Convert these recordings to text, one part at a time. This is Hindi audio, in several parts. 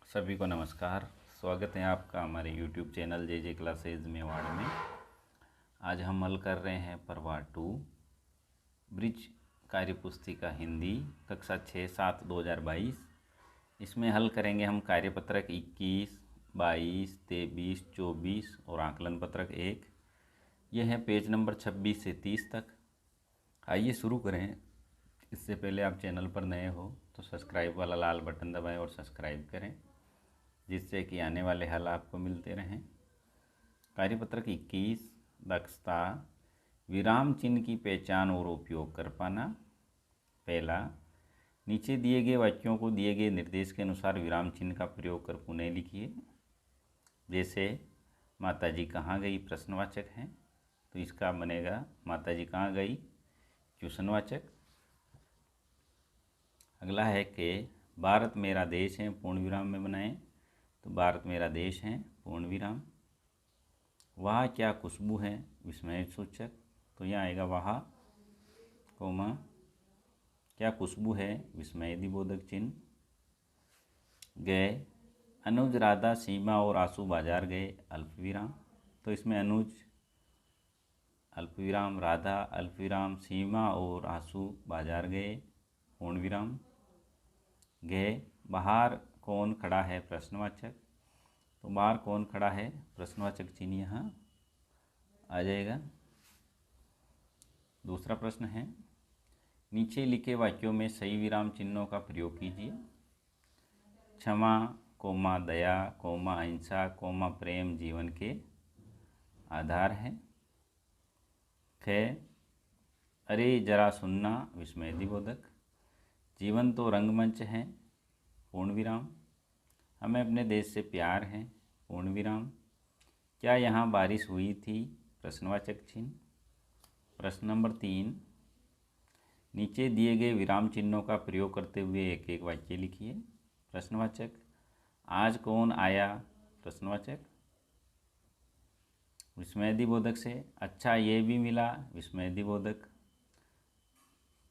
सभी को नमस्कार। स्वागत है आपका हमारे YouTube चैनल जे क्लासेज मेवाड़ में। आज हम हल कर रहे हैं प्रवाह 2 ब्रिज कार्यपुस्तिका हिंदी कक्षा 6-7 2022। इसमें हल करेंगे हम कार्यपत्रक 21, 22, 23, 24 और आकलन पत्रक 1। यह है पेज नंबर 26 से 30 तक। आइए शुरू करें। इससे पहले आप चैनल पर नए हो तो सब्सक्राइब वाला लाल बटन दबाएं और सब्सक्राइब करें, जिससे कि आने वाले हल आपको मिलते रहें। कार्यपत्रक 21 दक्षता विराम चिन्ह की पहचान और उपयोग कर पाना। पहला, नीचे दिए गए वाक्यों को दिए गए निर्देश के अनुसार विराम चिन्ह का प्रयोग कर पुनः लिखिए। जैसे माताजी कहाँ गई प्रश्नवाचक है, तो इसका बनेगा माताजी कहाँ गई क्वेश्चनवाचक। अगला है कि भारत मेरा देश है पूर्ण विराम में बनाएं, तो भारत मेरा देश है पूर्ण विराम। वह क्या खुशबू है विस्मय सूचक, तो यहाँ आएगा वह कोमा क्या खुशबू है विस्मय दिबोधक चिन्ह। गए अनुज राधा सीमा और आंसू बाजार गए अल्प विराम, तो इसमें अनुज अल्प विराम, राधा अल्प विराम, सीमा और आंसू बाजार गए पूर्ण विराम। गए बाहर कौन खड़ा है प्रश्नवाचक, तो बाहर कौन खड़ा है प्रश्नवाचक चिन्ह यहाँ आ जाएगा। दूसरा प्रश्न है, नीचे लिखे वाक्यों में सही विराम चिन्हों का प्रयोग कीजिए। क्षमा कोमा दया कोमा अहिंसा कोमा प्रेम जीवन के आधार हैं। ख अरे जरा सुनना विस्मय दिबोधक, जीवन तो रंगमंच है पूर्ण विराम। हमें अपने देश से प्यार है पूर्ण विराम। क्या यहाँ बारिश हुई थी प्रश्नवाचक चिन्ह। प्रश्न नंबर 3, नीचे दिए गए विराम चिन्हों का प्रयोग करते हुए एक एक वाक्य लिखिए। प्रश्नवाचक आज कौन आया प्रश्नवाचक विस्मय दिबोधक से, अच्छा ये भी मिला विस्मय दिबोधक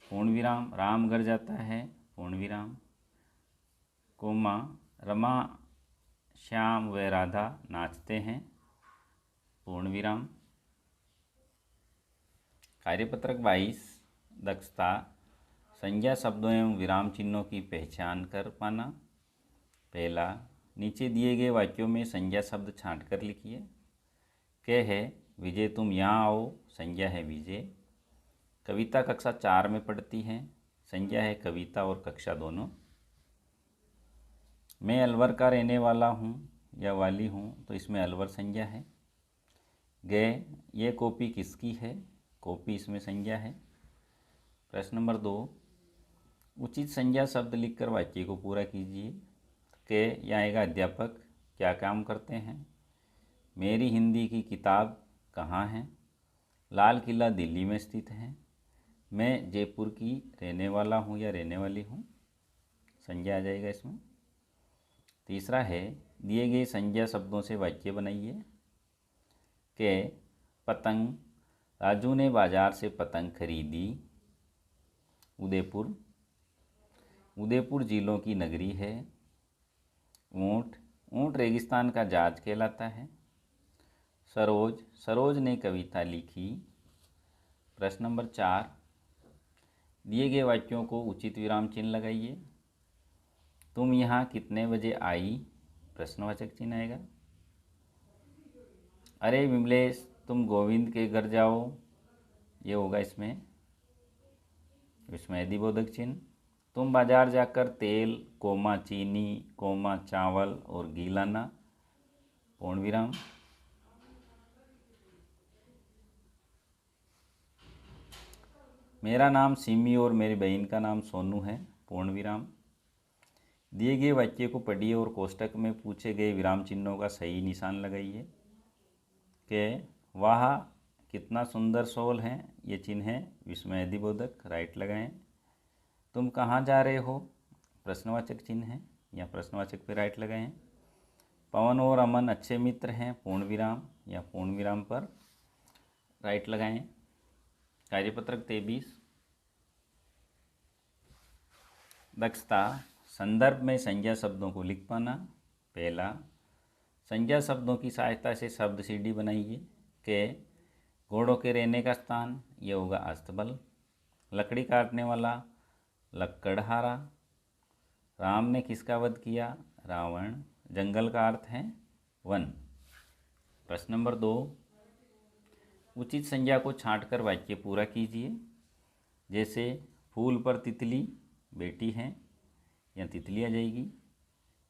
पूर्ण विराम। राम घर जाता है पूर्ण विराम। कोमा रमा श्याम व राधा नाचते हैं पूर्ण विराम। कार्यपत्रक 22 दक्षता संज्ञा शब्दों एवं विराम चिन्हों की पहचान कर पाना। पहला, नीचे दिए गए वाक्यों में संज्ञा शब्द छांटकर लिखिए। क है विजय तुम यहाँ आओ, संज्ञा है विजय। कविता कक्षा 4 में पढ़ती है, संज्ञा है कविता और कक्षा दोनों। मैं अलवर का रहने वाला हूँ या वाली हूँ, तो इसमें अलवर संज्ञा है। गए ये कॉपी किसकी है, कॉपी इसमें संज्ञा है। प्रश्न नंबर 2, उचित संज्ञा शब्द लिखकर वाक्य को पूरा कीजिए। के यहाँ आएगा अध्यापक क्या काम करते हैं। मेरी हिंदी की किताब कहाँ है, लाल किला दिल्ली में स्थित है। मैं जयपुर की रहने वाला हूँ या रहने वाली हूँ, संज्ञा आ जाएगा इसमें। तीसरा है, दिए गए संज्ञा शब्दों से वाक्य बनाइए। के पतंग राजू ने बाजार से पतंग खरीदी। उदयपुर उदयपुर जिलों की नगरी है। ऊँट ऊँट रेगिस्तान का जहाज कहलाता है। सरोज सरोज ने कविता लिखी। प्रश्न नंबर 4, दिए गए वाक्यों को उचित विराम चिन्ह लगाइए। तुम यहाँ कितने बजे आई प्रश्नवाचक चिन्ह आएगा। अरे विमलेश तुम गोविंद के घर जाओ, ये होगा इसमें विस्मय दिबोधक चिन्ह। तुम बाजार जाकर तेल कोमा चीनी कोमा चावल और घी लाना पूर्ण विराम। मेरा नाम सिमी और मेरी बहन का नाम सोनू है पूर्ण विराम। दिए गए वाक्य को पढ़िए और कोष्टक में पूछे गए विराम चिन्हों का सही निशान लगाइए। कि वाह कितना सुंदर शॉल है, ये चिन्ह है विस्मय दिबोधक, राइट लगाएं। तुम कहाँ जा रहे हो प्रश्नवाचक चिन्ह है, या प्रश्नवाचक पे राइट लगाएं। पवन और अमन अच्छे मित्र हैं पूर्ण विराम, या पूर्ण विराम पर राइट लगाएं। कार्यपत्रक 23 दक्षता संदर्भ में संज्ञा शब्दों को लिख पाना। पहला, संज्ञा शब्दों की सहायता से शब्द सीढ़ी बनाइए। के घोड़ों के रहने का स्थान, ये होगा अस्तबल। लकड़ी काटने वाला, लक्कड़हारा। राम ने किसका वध किया, रावण। जंगल का अर्थ है वन। प्रश्न नंबर 2, उचित संज्ञा को छांटकर वाक्य पूरा कीजिए। जैसे फूल पर तितली बेटी है, या तितली आ जाएगी।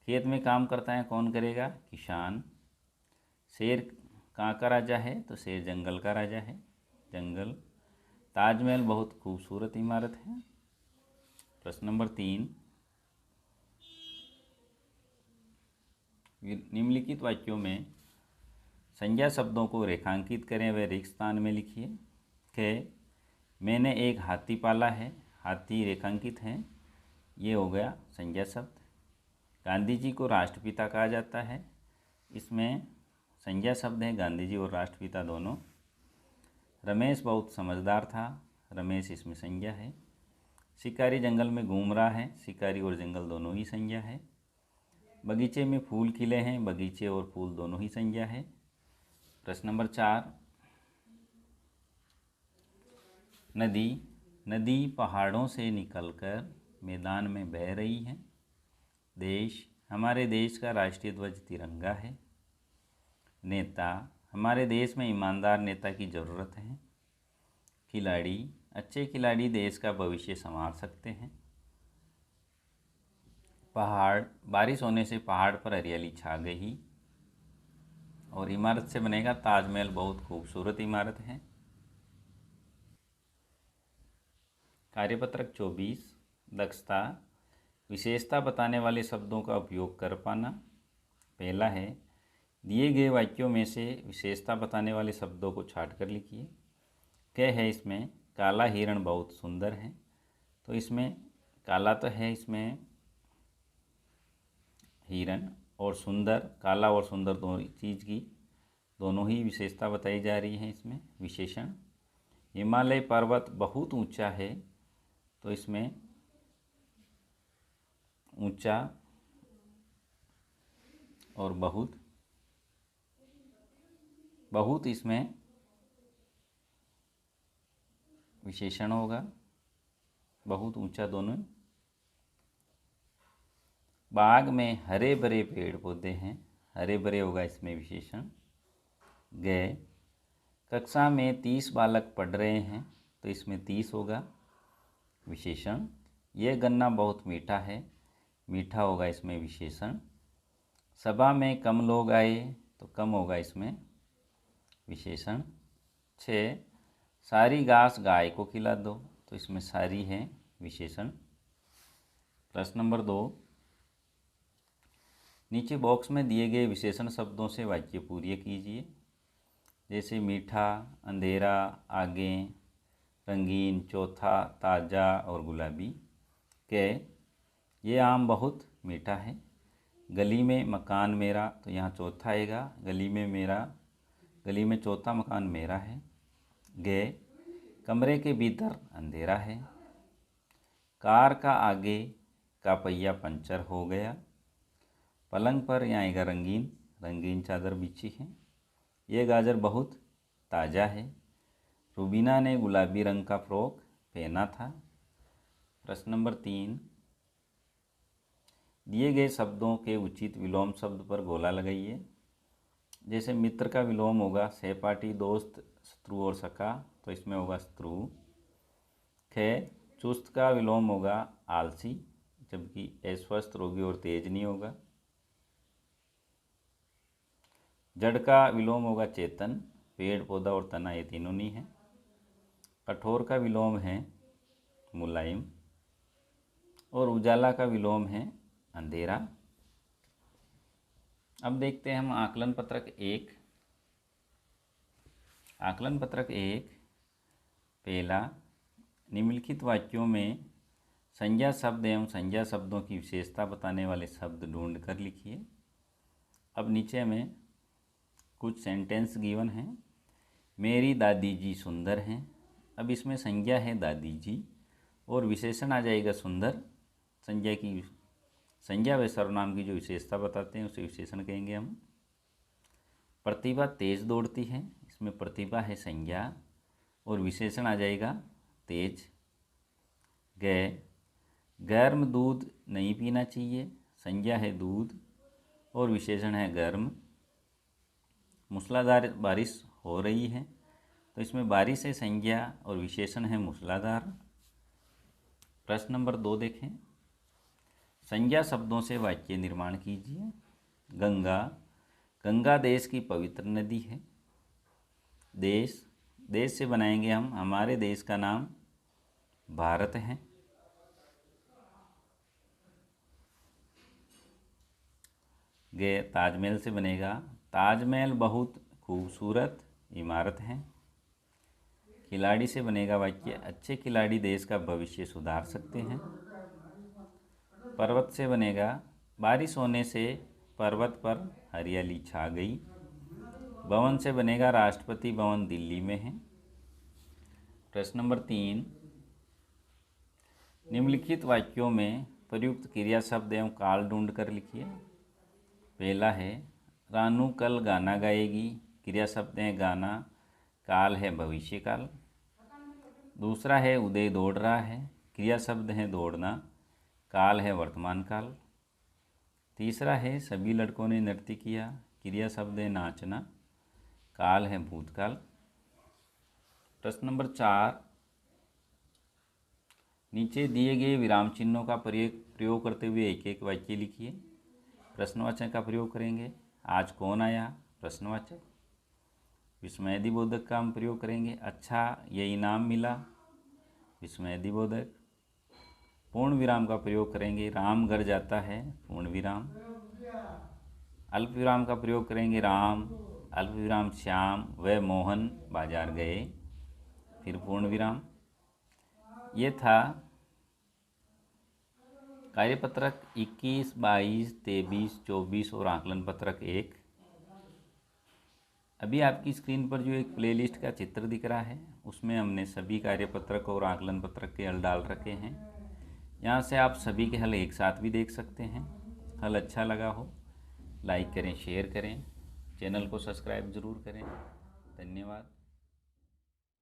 खेत में काम करता है, कौन करेगा, किसान। शेर कहाँ का राजा है, तो शेर जंगल का राजा है, जंगल। ताजमहल बहुत खूबसूरत इमारत है। प्रश्न नंबर 3, निम्नलिखित वाक्यों में संज्ञा शब्दों को रेखांकित करें व रिक्त स्थान में लिखिए। के मैंने एक हाथी पाला है, हाथी रेखांकित है, ये हो गया संज्ञा शब्द। गांधी जी को राष्ट्रपिता कहा जाता है, इसमें संज्ञा शब्द है गांधी जी और राष्ट्रपिता दोनों। रमेश बहुत समझदार था, रमेश इसमें संज्ञा है। शिकारी जंगल में घूम रहा है, शिकारी और जंगल दोनों ही संज्ञा है। बगीचे में फूल खिले हैं, बगीचे और फूल दोनों ही संज्ञा है। प्रश्न नंबर 4, नदी, नदी पहाड़ों से निकलकर मैदान में बह रही है। देश, हमारे देश का राष्ट्रीय ध्वज तिरंगा है। नेता, हमारे देश में ईमानदार नेता की ज़रूरत है। खिलाड़ी, अच्छे खिलाड़ी देश का भविष्य संवार सकते हैं। पहाड़, बारिश होने से पहाड़ पर हरियाली छा गई। और इमारत से बनेगा ताजमहल बहुत खूबसूरत इमारत है। कार्यपत्रक 24, दक्षता, विशेषता बताने वाले शब्दों का उपयोग कर पाना। पहला है, दिए गए वाक्यों में से विशेषता बताने वाले शब्दों को छांट कर लिखिए। क्या है इसमें, काला हिरण बहुत सुंदर है, तो इसमें काला तो है इसमें हिरण, और सुंदर, काला और सुंदर दोनों चीज़ की दोनों ही विशेषता बताई जा रही है इसमें विशेषण। हिमालय पर्वत बहुत ऊंचा है, तो इसमें ऊंचा और बहुत, बहुत इसमें विशेषण होगा, बहुत ऊंचा दोनों। बाग में हरे भरे पेड़ पौधे हैं, हरे भरे होगा इसमें विशेषण। गए, कक्षा में 30 बालक पढ़ रहे हैं, तो इसमें 30 होगा विशेषण। यह गन्ना बहुत मीठा है, मीठा होगा इसमें विशेषण। सभा में कम लोग आए, तो कम होगा इसमें विशेषण। 6, सारी घास गाय को खिला दो, तो इसमें सारी है विशेषण। प्रश्न नंबर 2, नीचे बॉक्स में दिए गए विशेषण शब्दों से वाक्य पूरे कीजिए। जैसे मीठा, अंधेरा, आगे, रंगीन, चौथा, ताज़ा और गुलाबी। के ये आम बहुत मीठा है। गली में मकान मेरा, तो यहाँ चौथा आएगा, गली में मेरा, गली में चौथा मकान मेरा है। गे, कमरे के भीतर अंधेरा है। कार का आगे का पहिया पंचर हो गया। पलंग पर यहाँ आएगा रंगीन, रंगीन चादर बिछी है। ये गाजर बहुत ताज़ा है। रुबीना ने गुलाबी रंग का फ्रॉक पहना था। प्रश्न नंबर 3, दिए गए शब्दों के उचित विलोम शब्द पर गोला लगाइए। जैसे मित्र का विलोम होगा सहपाठी, दोस्त, शत्रु और सखा, तो इसमें होगा शत्रु। खे, चुस्त का विलोम होगा आलसी, जबकि अस्वस्थ, रोगी और तेज नहीं होगा। जड़ का विलोम होगा चेतन, पेड़ पौधा और तना ये तीनों नहीं है। कठोर का विलोम है मुलायम, और उजाला का विलोम है अंधेरा। अब देखते हैं हम आकलन पत्रक 1। आकलन पत्रक 1, पहला, निम्नलिखित वाक्यों में संज्ञा शब्द एवं संज्ञा शब्दों की विशेषता बताने वाले शब्द ढूंढ कर लिखिए। अब नीचे में कुछ सेंटेंस गिवन हैं। मेरी दादी जी सुंदर हैं, अब इसमें संज्ञा है दादी जी और विशेषण आ जाएगा सुंदर। संज्ञा की संज्ञा व सर्वनाम की जो विशेषता बताते हैं उसे विशेषण कहेंगे हम। प्रतिभा तेज दौड़ती है, इसमें प्रतिभा है संज्ञा और विशेषण आ जाएगा तेज। गर्म दूध नहीं पीना चाहिए, संज्ञा है दूध और विशेषण है गर्म। मूसलाधार बारिश हो रही है, तो इसमें बारिश है संज्ञा और विशेषण है मूसलाधार। प्रश्न नंबर 2 देखें। संज्ञा शब्दों से वाक्य निर्माण कीजिए। गंगा, गंगा देश की पवित्र नदी है। देश, देश से बनाएंगे हम, हमारे देश का नाम भारत है। ताजमहल से बनेगा, ताजमहल बहुत खूबसूरत इमारत है। खिलाड़ी से बनेगा वाक्य, अच्छे खिलाड़ी देश का भविष्य सुधार सकते हैं। पर्वत से बनेगा, बारिश होने से पर्वत पर हरियाली छा गई। भवन से बनेगा, राष्ट्रपति भवन दिल्ली में है। प्रश्न नंबर 3, निम्नलिखित वाक्यों में प्रयुक्त क्रिया शब्द एवं काल ढूंढ कर लिखिए। पहला है रानू कल गाना गाएगी, क्रिया शब्द है गाना, काल है भविष्य काल। दूसरा है उदय दौड़ रहा है, क्रिया शब्द है दौड़ना, काल है वर्तमान काल। तीसरा है सभी लड़कों ने नृत्य किया, क्रिया शब्द है नाचना, काल है भूतकाल। प्रश्न नंबर 4, नीचे दिए गए विराम चिन्हों का प्रयोग करते हुए एक एक वाक्य लिखिए। प्रश्नवाचक का प्रयोग करेंगे। आज कौन आया, प्रश्नवाचक। विस्मयादिबोधक का हम प्रयोग करेंगे। अच्छा ये इनाम मिला, विस्मयादिबोधक। पूर्ण विराम का प्रयोग करेंगे। राम घर जाता है, पूर्ण विराम। अल्प विराम का प्रयोग करेंगे। राम अल्प विराम श्याम व मोहन बाजार गए, फिर पूर्ण विराम। ये था कार्यपत्रक 21, 22, 23, 24 और आकलन पत्रक 1। अभी आपकी स्क्रीन पर जो एक प्लेलिस्ट का चित्र दिख रहा है उसमें हमने सभी कार्यपत्रक और आकलन पत्रक के हल डाल रखे हैं। यहाँ से आप सभी के हल एक साथ भी देख सकते हैं। हल अच्छा लगा हो लाइक करें, शेयर करें, चैनल को सब्सक्राइब ज़रूर करें। धन्यवाद।